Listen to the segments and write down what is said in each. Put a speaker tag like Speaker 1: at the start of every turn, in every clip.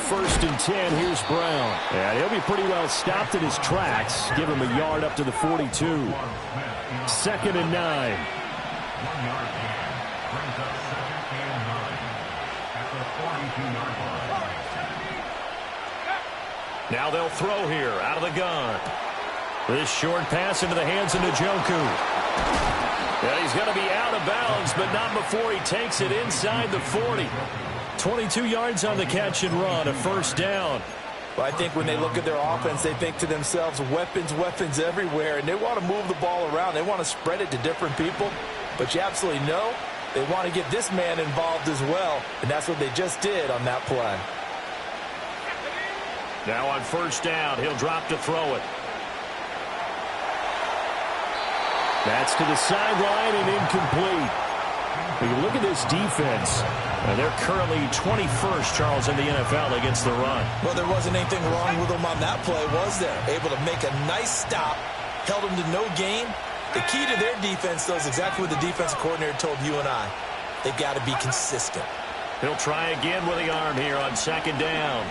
Speaker 1: first and 10. Here's Brown. And he'll be pretty well stopped in his tracks. Give him a yard up to the 42. Second and 9. Now they'll throw here out of the gun. This short pass into the hands of Njoku. And he's going to be out of bounds, but not before he takes it inside the 40. 22 yards on the catch and run, a first down.
Speaker 2: Well, I think when they look at their offense, they think to themselves, weapons, weapons everywhere, and they want to move the ball around. They want to spread it to different people, but you absolutely know they want to get this man involved as well, and that's what they just did on that play.
Speaker 1: Now on first down, he'll drop to throw it. That's to the sideline and incomplete. When you look at this defense, they're currently 21st, Charles, in the NFL against the run.
Speaker 2: Well, there wasn't anything wrong with them on that play, was there? Able to make a nice stop, held them to no gain. The key to their defense, though, is exactly what the defensive coordinator told you and I. They've got to be consistent.
Speaker 1: He'll try again with the arm here on second down.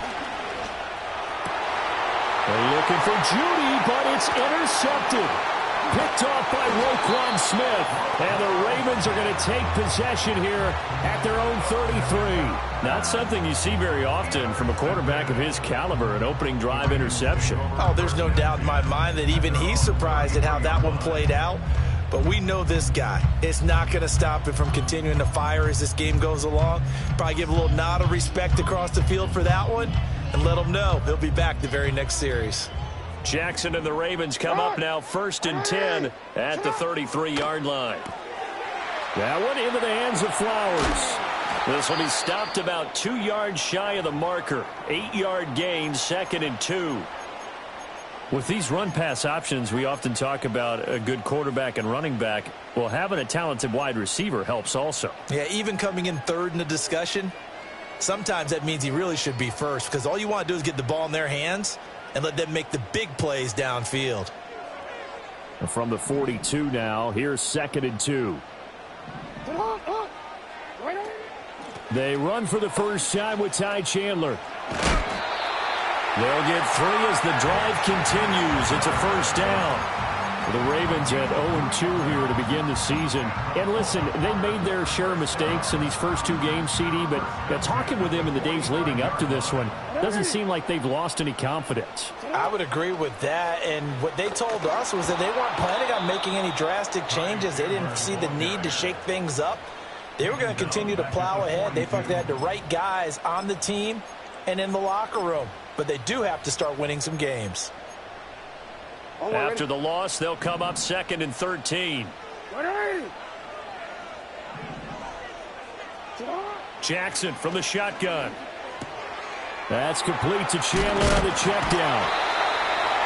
Speaker 1: They're looking for Judy, but it's intercepted. Picked off by Roquan Smith. And the Ravens are going to take possession here at their own 33. Not something you see very often from a quarterback of his caliber, an opening drive interception.
Speaker 2: Oh, there's no doubt in my mind that even he's surprised at how that one played out. But we know this guy. It's not going to stop him from continuing to fire as this game goes along. Probably give a little nod of respect across the field for that one and let him know he'll be back the very next series.
Speaker 1: Jackson and the Ravens come up now first and 10 at the 33-yard line. That one into the hands of Flowers. This will be stopped about 2 yards shy of the marker. 8-yard gain, second and 2. With these run-pass options, we often talk about a good quarterback and running back. Well, having a talented wide receiver helps also.
Speaker 2: Yeah, even coming in third in the discussion, sometimes that means he really should be first because all you want to do is get the ball in their hands and let them make the big plays downfield.
Speaker 1: From the 42 now, here's second and 2. They run for the first time with Ty Chandler. They'll get 3 as the drive continues. It's a first down. The Ravens at 0-2 here to begin the season. And listen, they made their share of mistakes in these first 2 games, CD, but talking with them in the days leading up to this one, doesn't seem like they've lost any confidence.
Speaker 2: I would agree with that, and what they told us was that they weren't planning on making any drastic changes. They didn't see the need to shake things up. They were going to continue to plow ahead. They felt they had the right guys on the team and in the locker room, but they do have to start winning some games.
Speaker 1: After the loss, they'll come up second and 13. Jackson from the shotgun. That's complete to Chandler on the check down.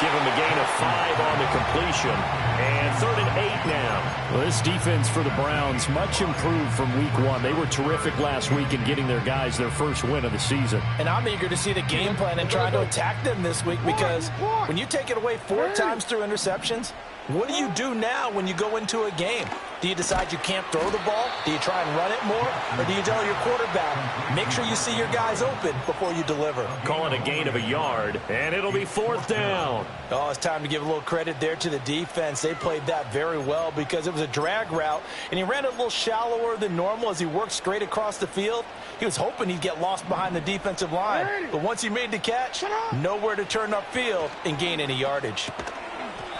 Speaker 1: Give him a gain of 5 on the completion. And 3rd and 8 now. Well, this defense for the Browns, much improved from week 1. They were terrific last week in getting their guys their first win of the season.
Speaker 2: And I'm eager to see the game plan and try to attack them this week because when you take it away 4 times through interceptions, what do you do now when you go into a game? Do you decide you can't throw the ball? Do you try and run it more? Or do you tell your quarterback, make sure you see your guys open before you deliver?
Speaker 1: Call it a gain of a yard, and it'll be 4th down.
Speaker 2: Oh, it's time to give a little credit there to the defense. They played that very well because it was a drag route, and he ran it a little shallower than normal as he worked straight across the field. He was hoping he'd get lost behind the defensive line, but once he made the catch, nowhere to turn upfield and gain any yardage.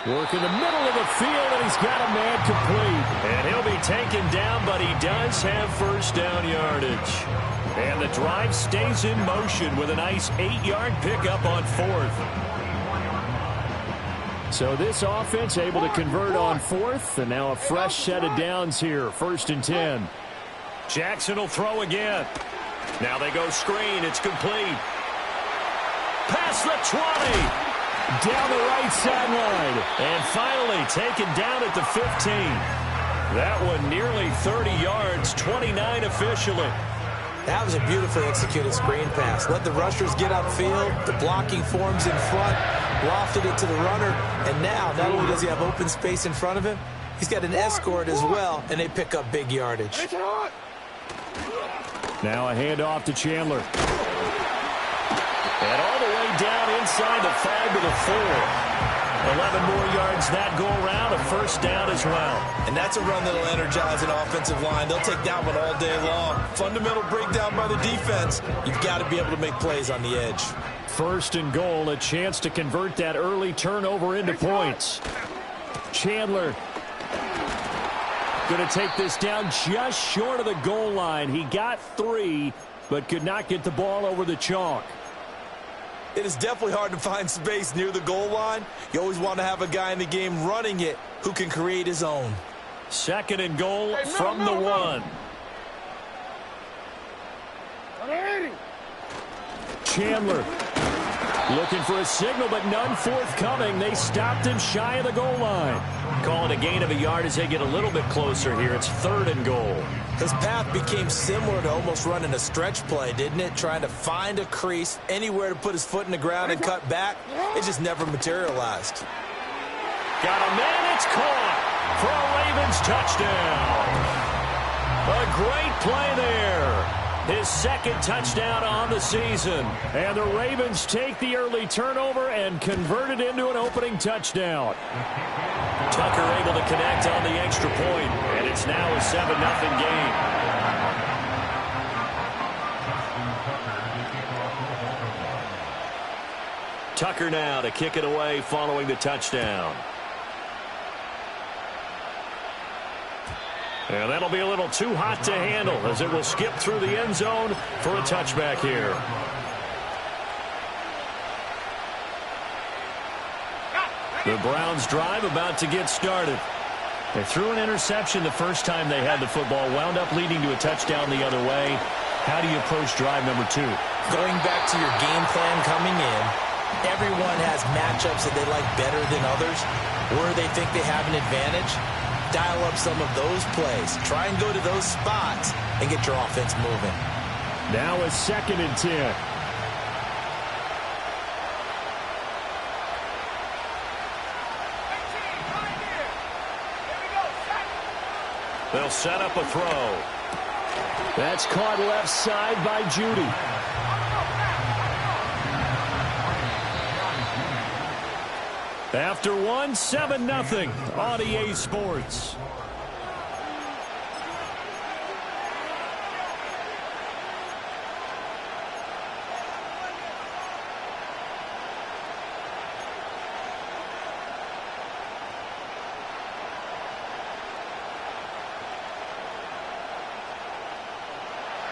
Speaker 1: Work in the middle of the field, and he's got a man complete. And he'll be taken down, but he does have first down yardage. And the drive stays in motion with a nice 8-yard pickup on 4th. So this offense able to convert on 4th, and now a fresh set of downs here, 1st and 10. Jackson will throw again. Now they go screen. It's complete. Past the 20. Down the right sideline. And finally taken down at the 15. That one nearly 30 yards, 29 officially.
Speaker 2: That was a beautifully executed screen pass. Let the rushers get upfield. The blocking forms in front. Lofted it to the runner. And now, not only does he have open space in front of him, he's got an escort as well, and they pick up big yardage.
Speaker 1: Now a handoff to Chandler. And all the way down inside the 5 to the 4. 11 more yards that go around, a first down as well.
Speaker 2: And that's a run that'll energize an offensive line. They'll take that one all day long. Fundamental breakdown by the defense. You've got to be able to make plays on the edge.
Speaker 1: First and goal, a chance to convert that early turnover into points. Chandler going to take this down just short of the goal line. He got 3, but could not get the ball over the chalk.
Speaker 2: It is definitely hard to find space near the goal line. You always want to have a guy in the game running it who can create his own.
Speaker 1: Second and goal from the 1. Chandler looking for a signal, but none forthcoming. They stopped him shy of the goal line. Calling a gain of a yard as they get a little bit closer here. It's third and goal.
Speaker 2: His path became similar to almost running a stretch play, didn't it? Trying to find a crease, anywhere to put his foot in the ground and cut back. It just never materialized.
Speaker 1: Got a man, it's caught for a Ravens touchdown. A great play there. His second touchdown on the season. And the Ravens take the early turnover and convert it into an opening touchdown. Tucker able to connect on the extra point, and it's now a 7-0 game. Tucker now to kick it away following the touchdown. And that'll be a little too hot to handle as it will skip through the end zone for a touchback here. The Browns drive about to get started. They threw an interception the first time they had the football, wound up leading to a touchdown the other way. How do you approach drive number 2?
Speaker 2: Going back to your game plan coming in, everyone has matchups that they like better than others, where they think they have an advantage. Dial up some of those plays. Try and go to those spots and get your offense moving.
Speaker 1: Now a 2nd and 10. They'll set up a throw. That's caught left side by Judy. After 1, 7-0 on EA Sports.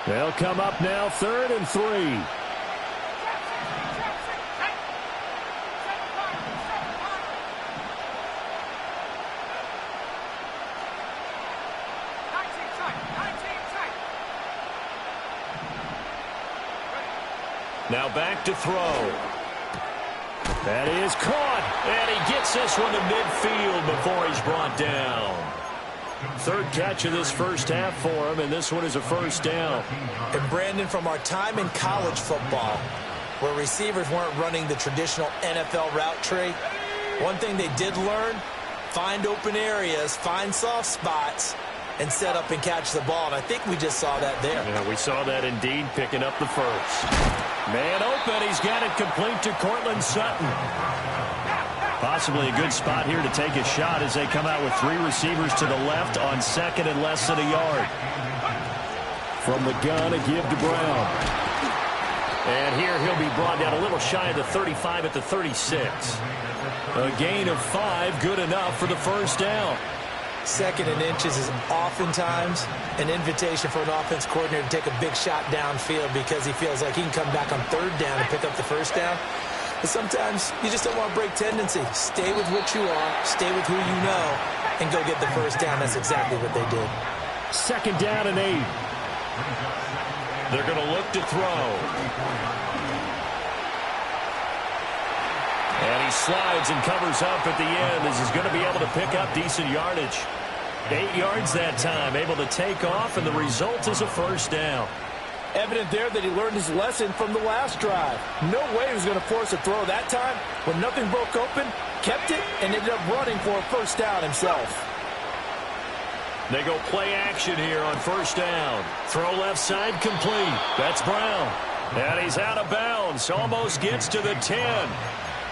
Speaker 1: They'll come up now, 3rd and 3. Now back to throw. That is caught, and he gets this one to midfield before he's brought down. 3rd catch of this first half for him, and this one is a first down.
Speaker 2: And Brandon, from our time in college football, where receivers weren't running the traditional NFL route tree, one thing they did learn, find open areas, find soft spots, and set up and catch the ball. And I think we just saw that there.
Speaker 1: Yeah, we saw that indeed, picking up the first. Man open, he's got it complete to Cortland Sutton. Possibly a good spot here to take a shot as they come out with 3 receivers to the left on 2nd and less than a yard. From the gun, a give to Brown. And here he'll be brought down a little shy of the 35 at the 36. A gain of 5, good enough for the first down.
Speaker 2: 2nd and inches is oftentimes an invitation for an offense coordinator to take a big shot downfield because he feels like he can come back on 3rd down and pick up the first down. But sometimes you just don't want to break tendency. Stay with what you are, stay with who you know, and go get the first down. That's exactly what they did.
Speaker 1: 2nd down and 8. They're going to look to throw. And he slides and covers up at the end as he's going to be able to pick up decent yardage. 8 yards that time, able to take off, and the result is a first down.
Speaker 2: Evident there that he learned his lesson from the last drive. No way he was going to force a throw that time. When nothing broke open, kept it, and ended up running for a first down himself.
Speaker 1: They go play action here on first down. Throw left side complete. That's Brown. And he's out of bounds. Almost gets to the 10.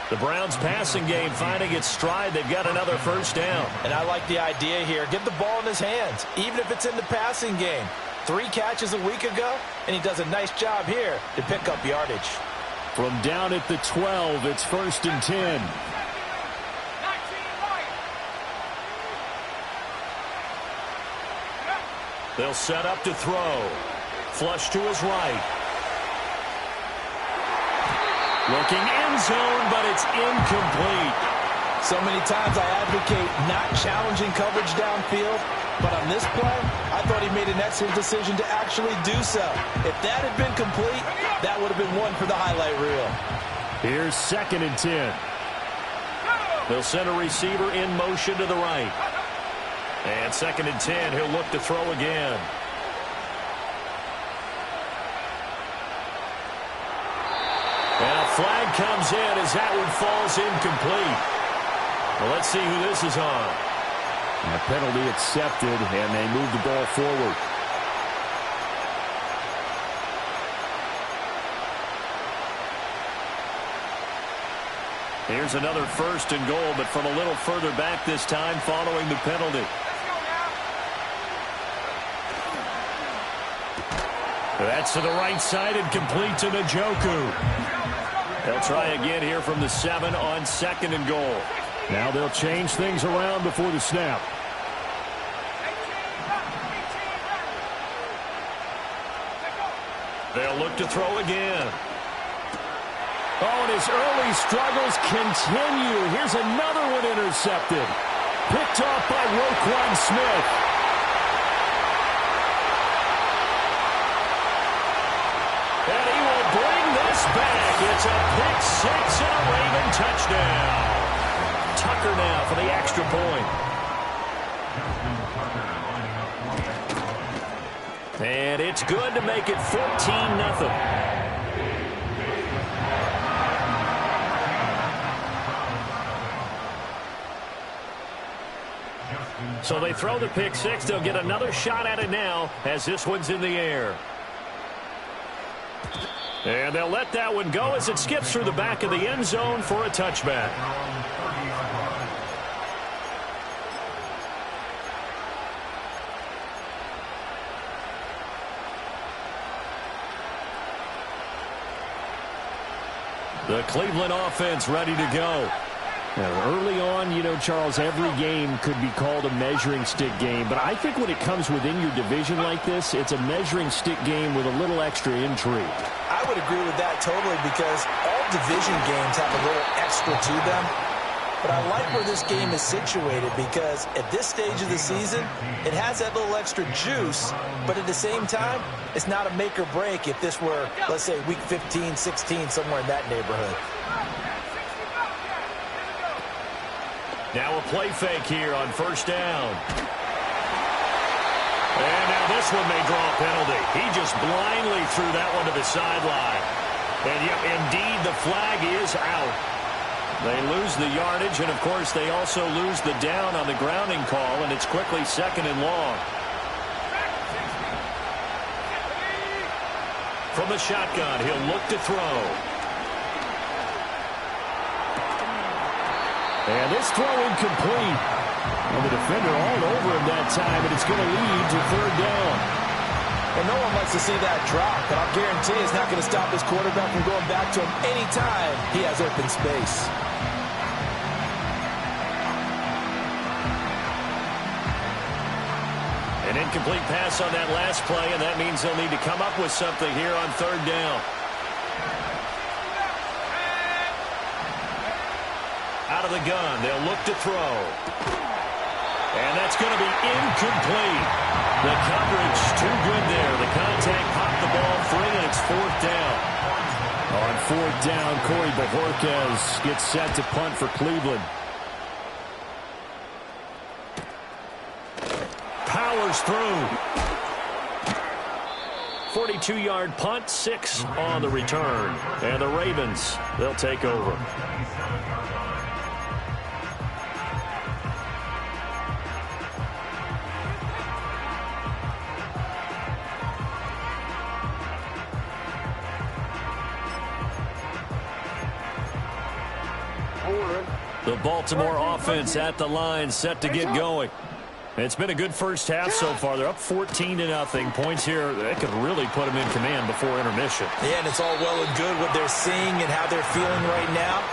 Speaker 1: The Browns passing game finding its stride. They've got another first down.
Speaker 2: And I like the idea here. Get the ball in his hands, even if it's in the passing game. 3 catches a week ago, and he does a nice job here to pick up yardage.
Speaker 1: From down at the 12, it's 1st and 10. They'll set up to throw. Flush to his right. Looking end zone, but it's incomplete.
Speaker 2: So many times I advocate not challenging coverage downfield, but on this play, I thought he made an excellent decision to actually do so. If that had been complete, that would have been one for the highlight reel.
Speaker 1: Here's 2nd and 10. They'll send a receiver in motion to the right. And 2nd and 10, he'll look to throw again. And a flag comes in as that one falls incomplete. Well, let's see who this is on. And a penalty accepted, and they move the ball forward. Here's another 1st and goal, but from a little further back this time following the penalty. That's to the right side and complete to Njoku. They'll try again here from the 7 on 2nd and goal. Now they'll change things around before the snap. They'll look to throw again. Oh, and his early struggles continue. Here's another one intercepted. Picked off by Roquan Smith. And he will bring this back. It's a pick 6 and a Raven touchdown. Tucker now for the extra point. And it's good to make it 14-0. So they throw the pick 6. They'll get another shot at it now as this one's in the air. And they'll let that one go as it skips through the back of the end zone for a touchback. The Cleveland offense ready to go. Now, early on, you know, Charles, every game could be called a measuring stick game. But I think when it comes within your division like this, it's a measuring stick game with a little extra intrigue.
Speaker 2: I would agree with that totally because all division games have a little extra to them. But I like where this game is situated because at this stage of the season, it has that little extra juice. But at the same time, it's not a make or break if this were, let's say, week 15, 16, somewhere in that neighborhood.
Speaker 1: Now a play fake here on 1st down. And now this one may draw a penalty. He just blindly threw that one to the sideline. And yep, indeed, the flag is out. They lose the yardage, and of course, they also lose the down on the grounding call, and it's quickly 2nd and long. From the shotgun, he'll look to throw. And this throw incomplete. And the defender all over him that time, and it's going to lead to 3rd down.
Speaker 2: And no one likes to see that drop, but I'll guarantee it's not going to stop his quarterback from going back to him anytime he has open space.
Speaker 1: An incomplete pass on that last play, and that means they'll need to come up with something here on 3rd down. Out of the gun, they'll look to throw. And that's going to be incomplete. The coverage too good there. The contact popped the ball free, and it's 4th down. On 4th down, Corey Bojorquez gets set to punt for Cleveland. Powers through. 42-yard punt, 6 on the return. And the Ravens, they'll take over. The Baltimore offense at the line, set to get going. It's been a good first half so far. They're up 14-0. Points here, that could really put them in command before intermission.
Speaker 2: Yeah, and it's all well and good what they're seeing and how they're feeling right now.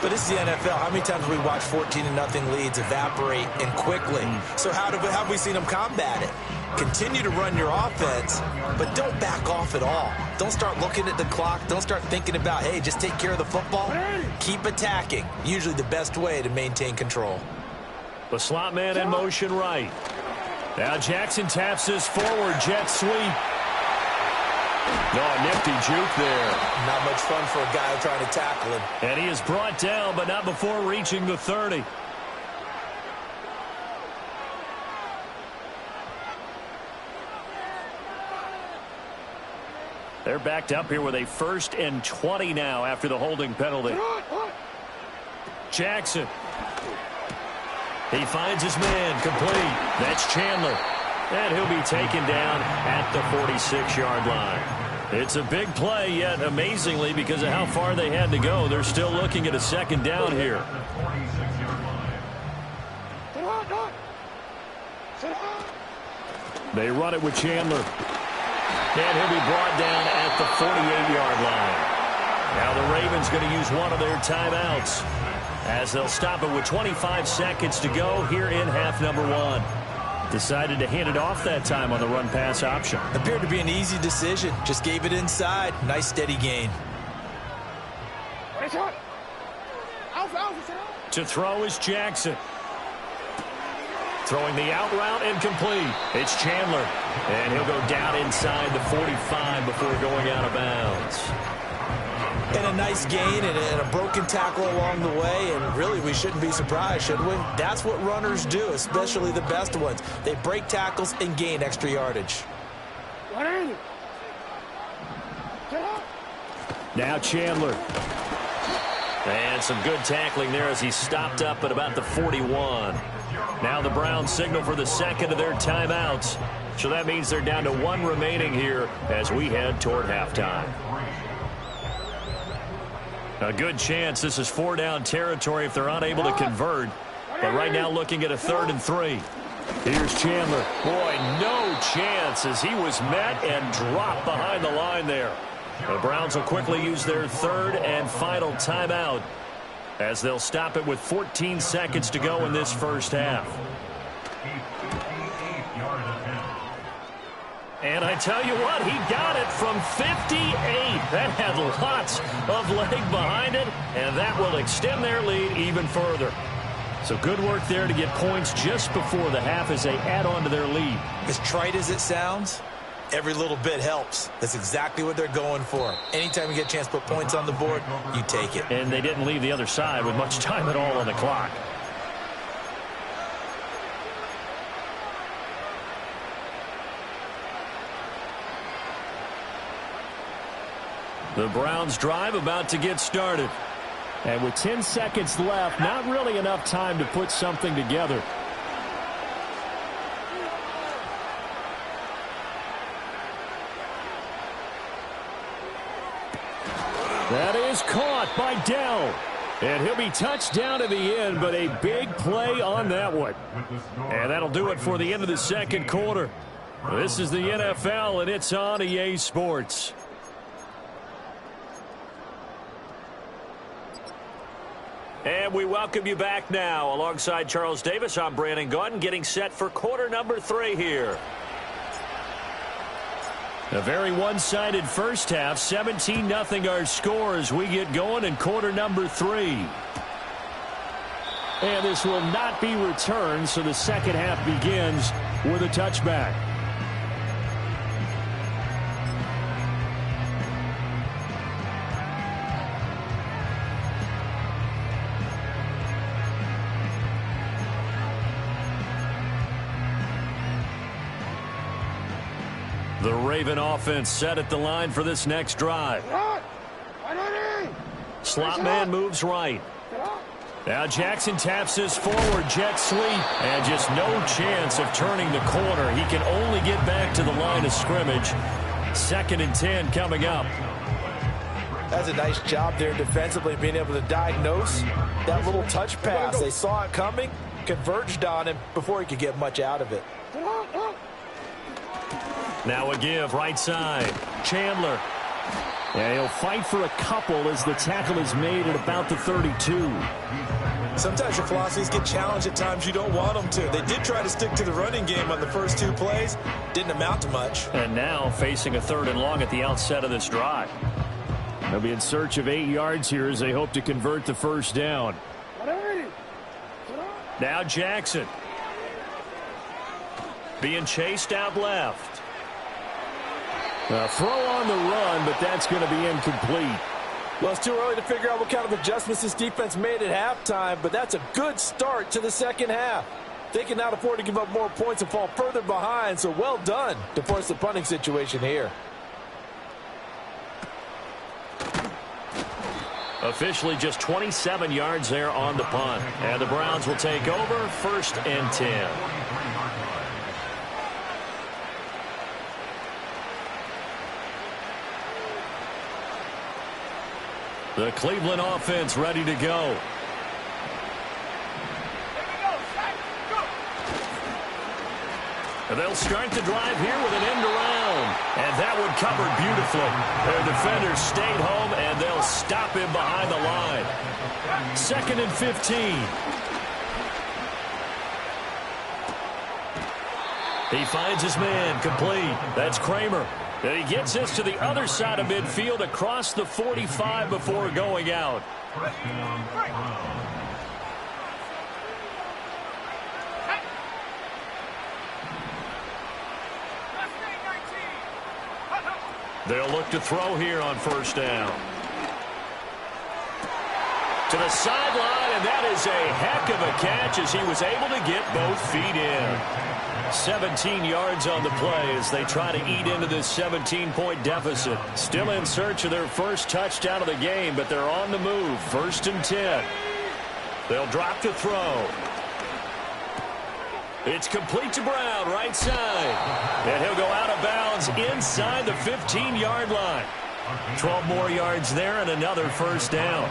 Speaker 2: But this is the NFL. How many times have we watched 14-0 leads evaporate and quickly? So how have we seen them combat it? Continue to run your offense, but don't back off at all. Don't start looking at the clock. Don't start thinking about, hey, just take care of the football. Keep attacking. Usually the best way to maintain control.
Speaker 1: The slot man in motion right. Now Jackson taps this forward jet sweep. No, nifty juke there.
Speaker 2: Not much fun for a guy trying to tackle him.
Speaker 1: And he is brought down, but not before reaching the 30. They're backed up here with a 1st and 20 now after the holding penalty. Jackson. He finds his man complete. That's Chandler. And he'll be taken down at the 46-yard line. It's a big play, yet amazingly, because of how far they had to go, they're still looking at a 2nd down here. They run it with Chandler. And he'll be brought down at the 48-yard line. Now the Ravens going to use one of their timeouts as they'll stop it with 25 seconds to go here in half number 1. Decided to hand it off that time on the run-pass option.
Speaker 2: Appeared to be an easy decision. Just gave it inside. Nice steady gain.
Speaker 1: To throw is Jackson. Throwing the out route and complete. It's Chandler. And he'll go down inside the 45 before going out of bounds.
Speaker 2: And a nice gain and a broken tackle along the way. And really, we shouldn't be surprised, should we? That's what runners do, especially the best ones. They break tackles and gain extra yardage.
Speaker 1: Now Chandler. And some good tackling there as he stopped up at about the 41. Now the Browns signal for the 2nd of their timeouts. So that means they're down to 1 remaining here as we head toward halftime. A good chance this is 4-down territory if they're unable to convert. But right now looking at a 3rd and 3. Here's Chandler. Boy, no chance as he was met and dropped behind the line there. The Browns will quickly use their 3rd and final timeout as they'll stop it with 14 seconds to go in this first half. And I tell you what, he got it from 58. That had lots of leg behind it, and that will extend their lead even further. So good work there to get points just before the half as they add on to their lead.
Speaker 2: As trite as it sounds, every little bit helps. That's exactly what they're going for. Anytime you get a chance to put points on the board, you take it.
Speaker 1: And they didn't leave the other side with much time at all on the clock. The Browns drive about to get started. And with 10 seconds left, not really enough time to put something together. That is caught by Dell. And he'll be touched down at the end, but a big play on that one. And that'll do it for the end of the 2nd quarter. This is the NFL, and it's on EA Sports. And we welcome you back now. Alongside Charles Davis, I'm Brandon Gaudin, getting set for quarter number 3 here. A very one-sided first half, 17-0 our score as we get going in quarter number 3. And this will not be returned, so the 2nd half begins with a touchback. The Raven offense set at the line for this next drive. Slot man moves right. Now Jackson taps this forward jet sweep. And just no chance of turning the corner. He can only get back to the line of scrimmage. 2nd and 10 coming up.
Speaker 2: That's a nice job there defensively, being able to diagnose that little touch pass. They saw it coming, converged on him before he could get much out of it.
Speaker 1: Now a give, right side. Chandler. Yeah, he'll fight for a couple as the tackle is made at about the 32.
Speaker 3: Sometimes your philosophies get challenged at times you don't want them to. They did try to stick to the running game on the first 2 plays. Didn't amount to much.
Speaker 1: And now facing a 3rd and long at the outset of this drive. They'll be in search of 8 yards here as they hope to convert the first down. Now Jackson. Being chased out left. A throw on the run, but that's going to be incomplete.
Speaker 2: Well, it's too early to figure out what kind of adjustments this defense made at halftime, but that's a good start to the second half. They can not afford to give up more points and fall further behind, so well done to force the punting situation here.
Speaker 1: Officially just 27 yards there on the punt. And the Browns will take over 1st and 10. The Cleveland offense ready to go. And they'll start the drive here with an end around. And that one covered beautifully. Their defenders stayed home, and they'll stop him behind the line. 2nd and 15. He finds his man, complete. That's Kramer. And he gets this to the other side of midfield across the 45 before going out. They'll look to throw here on 1st down. To the sideline, and that is a heck of a catch as he was able to get both feet in. 17 yards on the play as they try to eat into this 17-point deficit. Still in search of their first touchdown of the game, but they're on the move. 1st and 10. They'll drop to throw. It's complete to Brown, right side. And he'll go out of bounds inside the 15-yard line. 12 more yards there and another 1st down.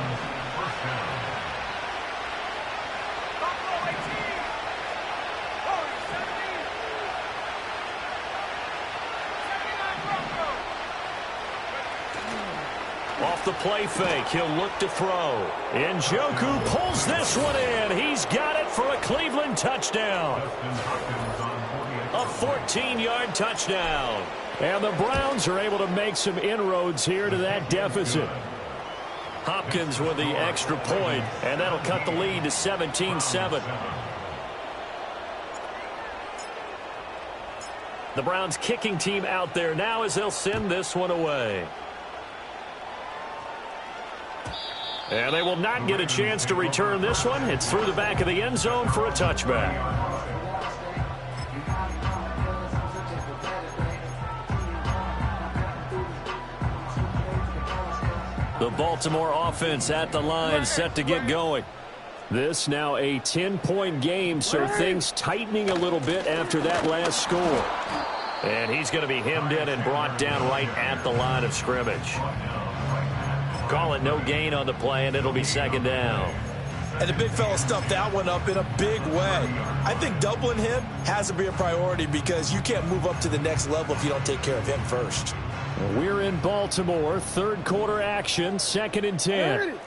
Speaker 1: Off the play fake, he'll look to throw. Njoku pulls this one in. He's got it for a Cleveland touchdown. A 14-yard touchdown. And the Browns are able to make some inroads here to that deficit. Hopkins with the extra point, and that'll cut the lead to 17-7. The Browns kicking team out there now as they'll send this one away. And they will not get a chance to return this one. It's through the back of the end zone for a touchback. The Baltimore offense at the line set to get going. This now a 10-point game, so things tightening a little bit after that last score. And he's going to be hemmed in and brought down right at the line of scrimmage. Call it no gain on the play, and it'll be 2nd down.
Speaker 3: And the big fella stuffed that one up in a big way. I think doubling him has to be a priority because you can't move up to the next level if you don't take care of him first.
Speaker 1: We're in Baltimore, 3rd quarter action, 2nd and 10.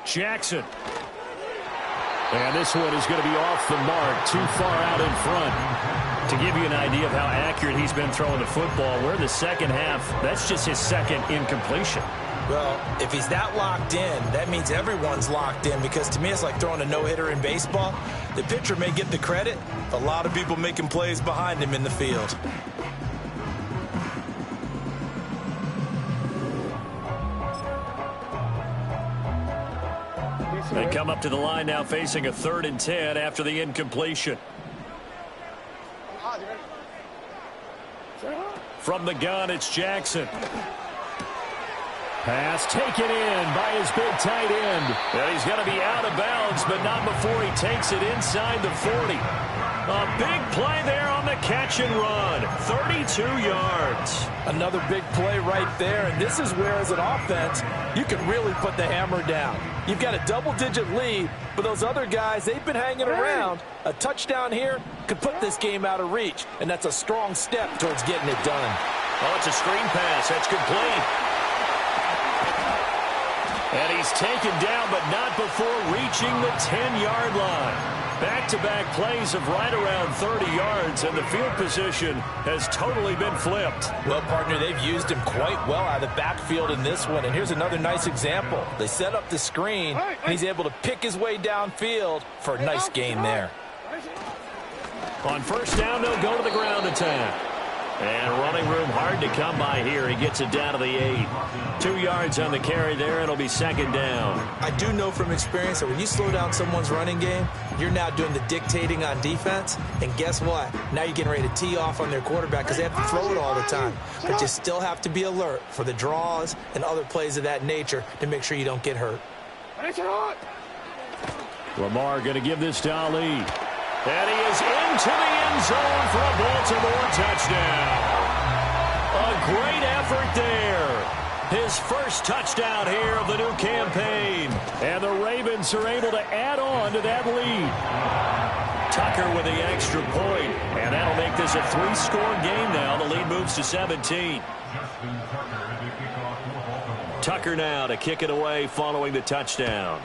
Speaker 1: Jackson. And this one is going to be off the mark, too far out in front. To give you an idea of how accurate he's been throwing the football, we're in the second half. That's just his 2nd incompletion.
Speaker 2: Well, if he's that locked in, that means everyone's locked in, because to me it's like throwing a no-hitter in baseball. The pitcher may get the credit, a lot of people making plays behind him in the field.
Speaker 1: They come up to the line now facing a 3rd and 10 after the incompletion. From the gun, it's Jackson. Pass taken in by his big tight end. And he's going to be out of bounds, but not before he takes it inside the 40. A big play there on the catch and run. 32 yards.
Speaker 2: Another big play right there, and this is where, as an offense, you can really put the hammer down. You've got a double-digit lead, but those other guys, they've been hanging around. A touchdown here could put this game out of reach, and that's a strong step towards getting it done.
Speaker 1: Oh, it's a screen pass. That's complete. And he's taken down, but not before reaching the 10-yard line. Back-to-back plays of right around 30 yards, and the field position has totally been flipped.
Speaker 2: Well, partner, they've used him quite well out of the backfield in this one, and here's another nice example. They set up the screen, and he's able to pick his way downfield for a nice gain there.
Speaker 1: On first down, they'll go to the ground attack. And running room hard to come by here. He gets it down to the 8. 2 yards on the carry there. It'll be second down.
Speaker 3: I do know from experience that when you slow down someone's running game, you're now doing the dictating on defense. And guess what? Now you're getting ready to tee off on their quarterback because they have to throw it all the time. But you still have to be alert for the draws and other plays of that nature to make sure you don't get hurt.
Speaker 1: Lamar going to give this to Ali. And he is into the end zone for a Baltimore touchdown. A great effort there. His first touchdown here of the new campaign. And the Ravens are able to add on to that lead. Tucker with the extra point. And that'll make this a 3-score game now. The lead moves to 17. Tucker now to kick it away following the touchdown.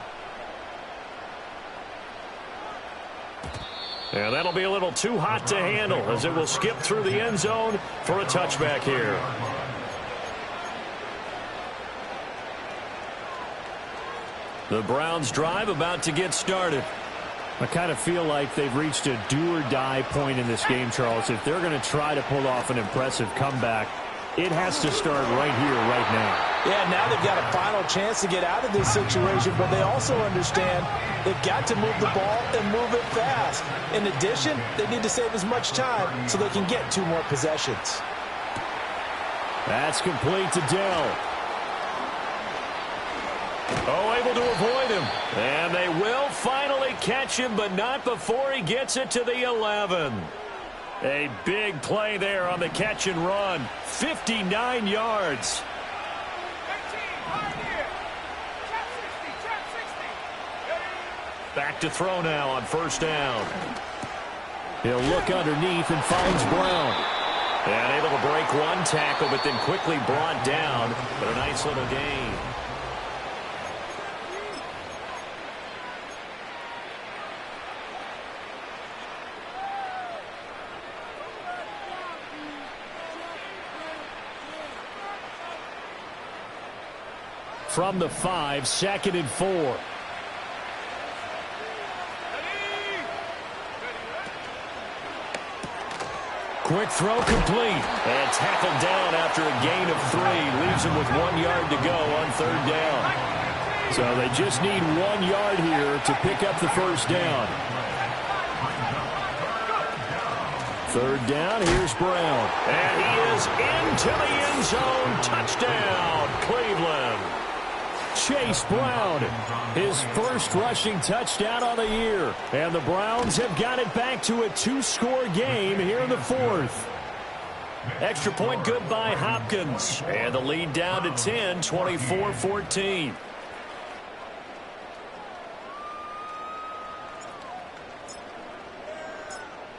Speaker 1: And that'll be a little too hot to handle as it will skip through the end zone for a touchback here. The Browns drive about to get started. I kind of feel like they've reached a do-or-die point in this game, Charles. If they're going to try to pull off an impressive comeback, it has to start right here, right now.
Speaker 2: Yeah, now they've got a final chance to get out of this situation, but they also understand they've got to move the ball and move it fast. In addition, they need to save as much time so they can get 2 more possessions.
Speaker 1: That's complete to Dell. Oh, able to avoid him. And they will finally catch him, but not before he gets it to the 11. A big play there on the catch and run. 59 yards. Back to throw now on first down. He'll look underneath and finds Brown. And able to break one tackle, but then quickly brought down. But a nice little gain. From the 5, 2nd and 4. Quick throw complete. And tackled down after a gain of 3. Leaves him with 1 yard to go on third down. So they just need 1 yard here to pick up the first down. Third down, here's Brown. And he is into the end zone. Touchdown, Cleveland. Chase Brown, his first rushing touchdown on the year. And the Browns have got it back to a 2-score game here in the 4th. Extra point good by Hopkins. And the lead down to 10, 24-14.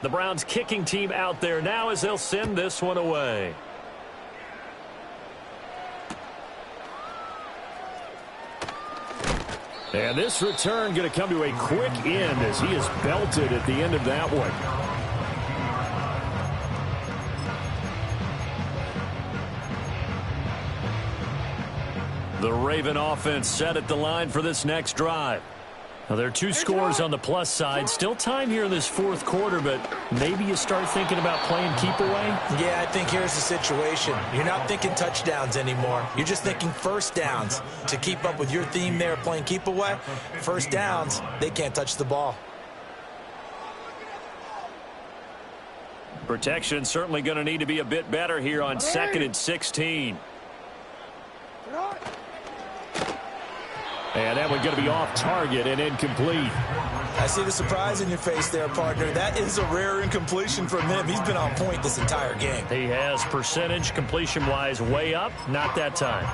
Speaker 1: The Browns kicking team out there now as they'll send this one away. And this return going to come to a quick end as he is belted at the end of that one. The Raven offense set at the line for this next drive. Now, there are 2 scores on the plus side. Still time here in this 4th quarter, but maybe you start thinking about playing keep away?
Speaker 3: Yeah, I think here's the situation. You're not thinking touchdowns anymore. You're just thinking first downs. To keep up with your theme there, playing keep away, first downs, they can't touch the ball.
Speaker 1: Protection certainly going to need to be a bit better here on 2nd and 16. And that one going to be off target and incomplete.
Speaker 3: I see the surprise in your face there, partner. That is a rare incompletion from him. He's been on point this entire game.
Speaker 1: He has percentage completion-wise way up. Not that time.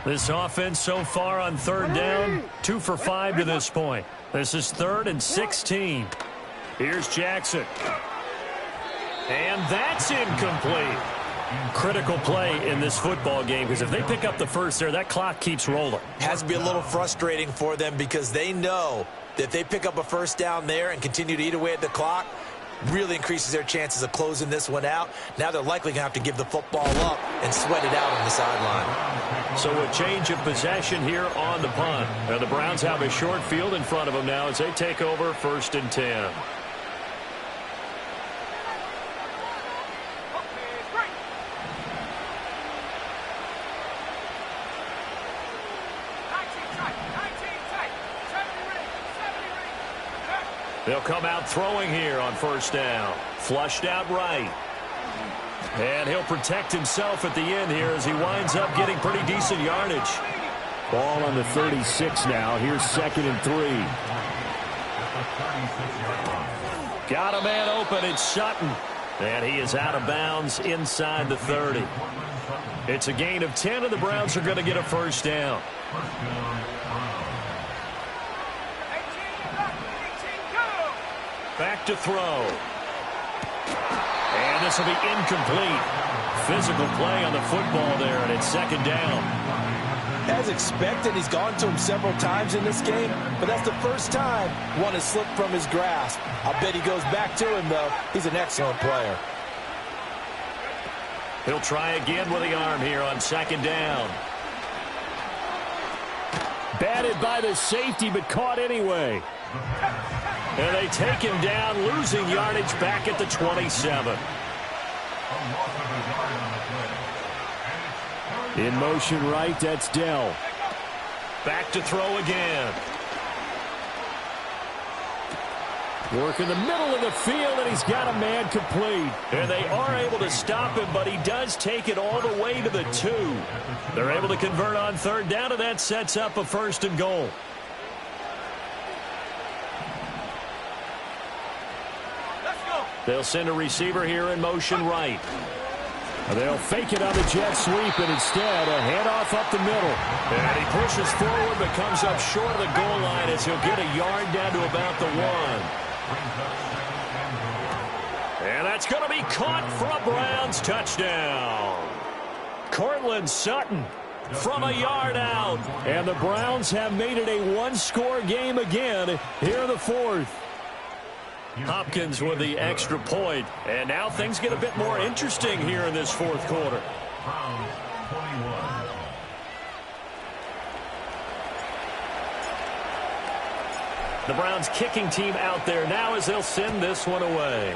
Speaker 1: This offense so far on third down, 2 for 5 to this point. This is 3rd and 16. Here's Jackson. And that's incomplete. Critical play in this football game because if they pick up the first there, that clock keeps rolling.
Speaker 3: Has to be a little frustrating for them because they know that if they pick up a first down there and continue to eat away at the clock, really increases their chances of closing this one out. Now they're likely going to have to give the football up and sweat it out on the sideline.
Speaker 1: So a change of possession here on the punt. And the Browns have a short field in front of them now as they take over 1st and 10. They'll come out throwing here on 1st down. Flushed out right. And he'll protect himself at the end here as he winds up getting pretty decent yardage. Ball on the 36 now. Here's 2nd and 3. Got a man open. It's Sutton. And he is out of bounds inside the 30. It's a gain of 10, and the Browns are going to get a 1st down. Back to throw. And this will be incomplete. Physical play on the football there, and it's 2nd down.
Speaker 2: As expected, he's gone to him several times in this game, but that's the first time one has slipped from his grasp. I'll bet he goes back to him, though. He's an excellent player.
Speaker 1: He'll try again with the arm here on 2nd down. Batted by the safety, but caught anyway. And they take him down, losing yardage back at the 27. In motion right, that's Dell. Back to throw again. Work in the middle of the field, and he's got a man complete. And they are able to stop him, but he does take it all the way to the 2. They're able to convert on 3rd down, and that sets up a 1st and goal. They'll send a receiver here in motion right. They'll fake it on the jet sweep, and instead a handoff up the middle. And he pushes forward but comes up short of the goal line as he'll get a yard down to about the 1. And that's going to be caught for a Browns touchdown. Courtland Sutton from a yard out. And the Browns have made it a one-score game again here in the 4th. Hopkins with the extra point. And now things get a bit more interesting here in this 4th quarter. The Browns kicking team out there now as they'll send this one away.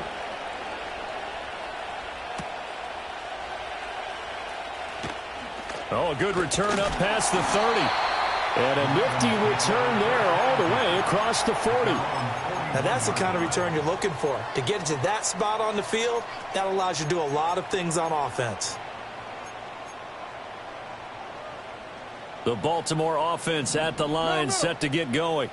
Speaker 1: Oh, a good return up past the 30. And a nifty return there all the way across the 40.
Speaker 3: Now that's the kind of return you're looking for. To get to that spot on the field, that allows you to do a lot of things on offense.
Speaker 1: The Baltimore offense at the line, set to get going.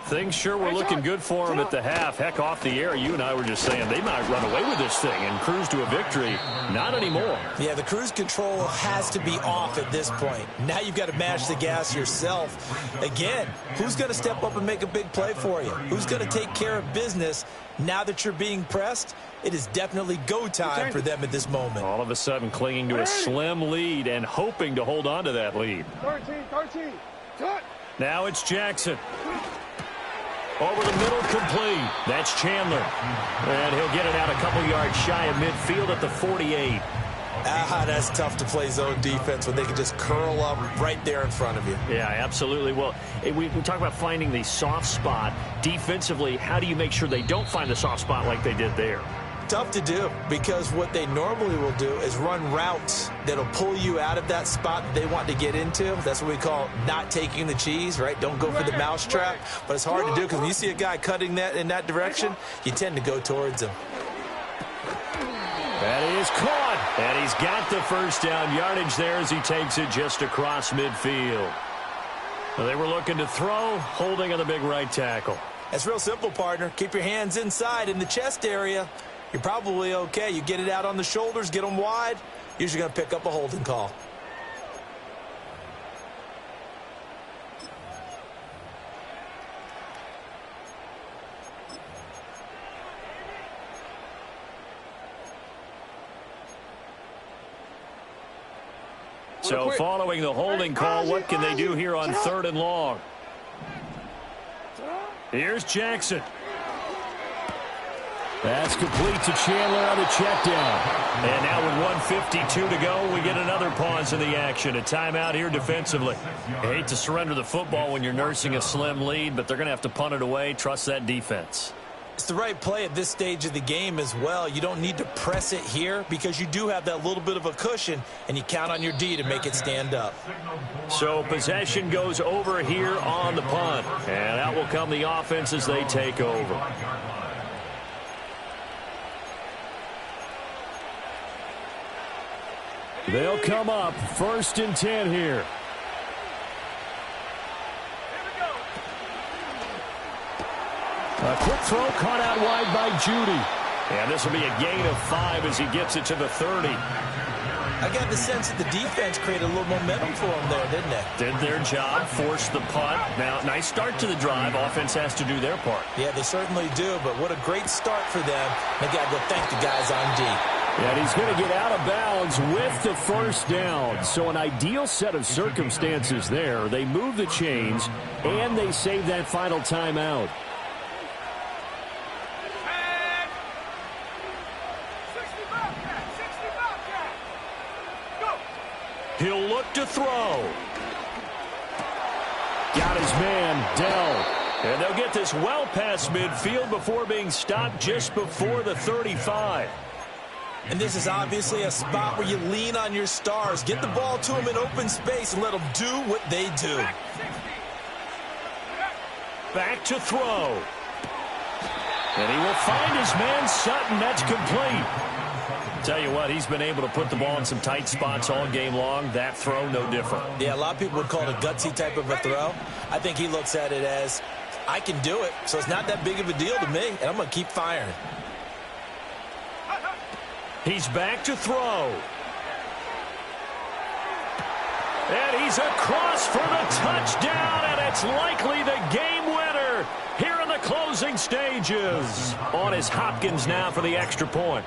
Speaker 1: Things sure were looking good for them at the half. Heck, off the air, you and I were just saying they might run away with this thing and cruise to a victory. Not anymore.
Speaker 3: Yeah, the cruise control has to be off at this point. Now you've got to mash the gas yourself. Again, who's going to step up and make a big play for you? Who's going to take care of business now that you're being pressed? It is definitely go time for them at this moment.
Speaker 1: All of a sudden clinging to a slim lead and hoping to hold on to that lead.
Speaker 4: 13.
Speaker 1: Now it's Jackson. Over the middle, complete. That's Chandler. And he'll get it out a couple yards shy of midfield at the 48.
Speaker 3: That's tough to play zone defense when they can just curl up right there in front of you.
Speaker 1: Yeah, absolutely. Well, we talk about finding the soft spot. Defensively, how do you make sure they don't find the soft spot like they did there?
Speaker 3: Tough to do, because what they normally will do is run routes that'll pull you out of that spot that they want to get into. That's what we call not taking the cheese, right? Don't go for the mousetrap. But it's hard to do because when you see a guy cutting that in that direction, you tend to go towards him.
Speaker 1: That is caught. And he's got the first down yardage there as he takes it just across midfield. Well, they were looking to throw, holding on the big right tackle.
Speaker 3: It's real simple, partner. Keep your hands inside in the chest area. You're probably okay. You get it out on the shoulders, get them wide. Usually going to pick up a holding call.
Speaker 1: So following the holding call, what can they do here on 3rd and long? Here's Jackson. That's complete to Chandler on the check down. And now with 1:52 to go, we get another pause in the action. A timeout here defensively. You hate to surrender the football when you're nursing a slim lead, but they're going to have to punt it away. Trust that defense.
Speaker 3: It's the right play at this stage of the game as well. You don't need to press it here because you do have that little bit of a cushion, and you count on your D to make it stand up.
Speaker 1: So possession goes over here on the punt. And out will come the offense as they take over. They'll come up 1st and 10 here. A quick throw caught out wide by Judy. And this will be a gain of 5 as he gets it to the 30.
Speaker 3: I got the sense that the defense created a little momentum for him there, didn't it?
Speaker 1: Did their job, forced the punt. Now, nice start to the drive. Offense has to do their part.
Speaker 3: Yeah, they certainly do, but what a great start for them. They got to go thank the guys on D.
Speaker 1: And he's going to get out of bounds with the first down. So an ideal set of circumstances there. They move the chains, and they save that final timeout. He'll look to throw. Got his man, Dell. And they'll get this well past midfield before being stopped just before the 35.
Speaker 3: And this is obviously a spot where you lean on your stars. Get the ball to them in open space and let them do what they do.
Speaker 1: Back to throw. And he will find his man, Sutton. That's complete. Tell you what, he's been able to put the ball in some tight spots all game long. That throw, no different.
Speaker 3: Yeah, a lot of people would call it a gutsy type of a throw. I think he looks at it as, I can do it, so it's not that big of a deal to me, and I'm going to keep firing.
Speaker 1: He's back to throw. And he's across for the touchdown, and it's likely the game winner here in the closing stages. On is Hopkins now for the extra point.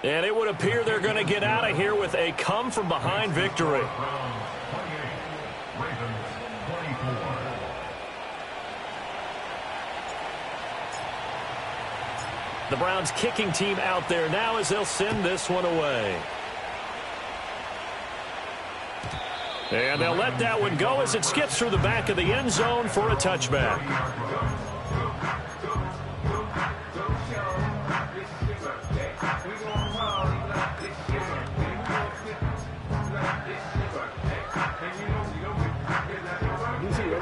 Speaker 1: And it would appear they're going to get out of here with a come-from-behind victory. The Browns kicking team out there now as they'll send this one away. And they'll let that one go as it skips through the back of the end zone for a touchback.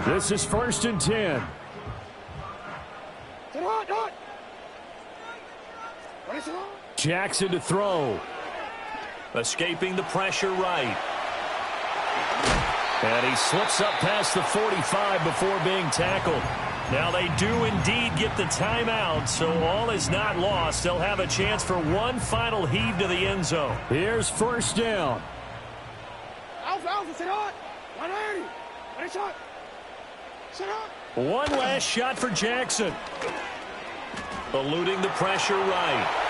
Speaker 1: This is 1st and 10. Jackson to throw. Escaping the pressure right. And he slips up past the 45 before being tackled. Now they do indeed get the timeout, so all is not lost. They'll have a chance for one final heave to the end zone. Here's 1st down. One last shot for Jackson. Eluding the pressure right.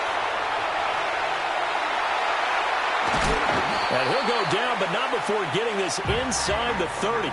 Speaker 1: And he'll go down, but not before getting this inside the 30.